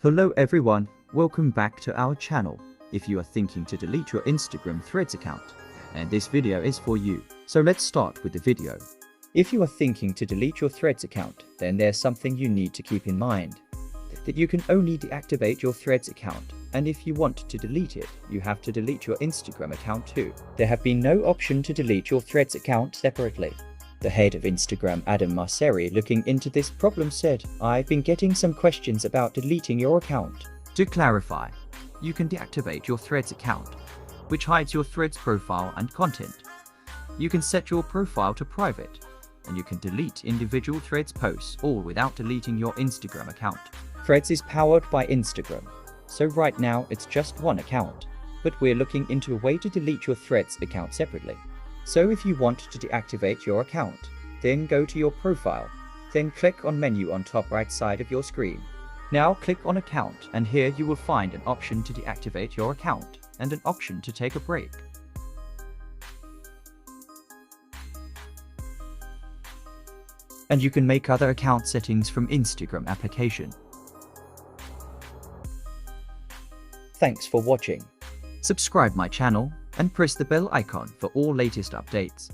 Hello everyone, welcome back to our channel. If you are thinking to delete your Instagram Threads account, and this video is for you. So let's start with the video. If you are thinking to delete your Threads account, then there's something you need to keep in mind. That you can only deactivate your Threads account, and if you want to delete it, you have to delete your Instagram account too. There have been no option to delete your Threads account separately. The head of Instagram, Adam Mosseri, looking into this problem said, "I've been getting some questions about deleting your account." To clarify, you can deactivate your Threads account, which hides your Threads profile and content. You can set your profile to private, and you can delete individual Threads posts all without deleting your Instagram account. Threads is powered by Instagram, so right now it's just one account, but we're looking into a way to delete your Threads account separately. So if you want to deactivate your account, then go to your profile, then click on menu on top right side of your screen. Now click on account, and here you will find an option to deactivate your account and an option to take a break. And you can make other account settings from Instagram application. Thanks for watching. Subscribe my channel and press the bell icon for all latest updates.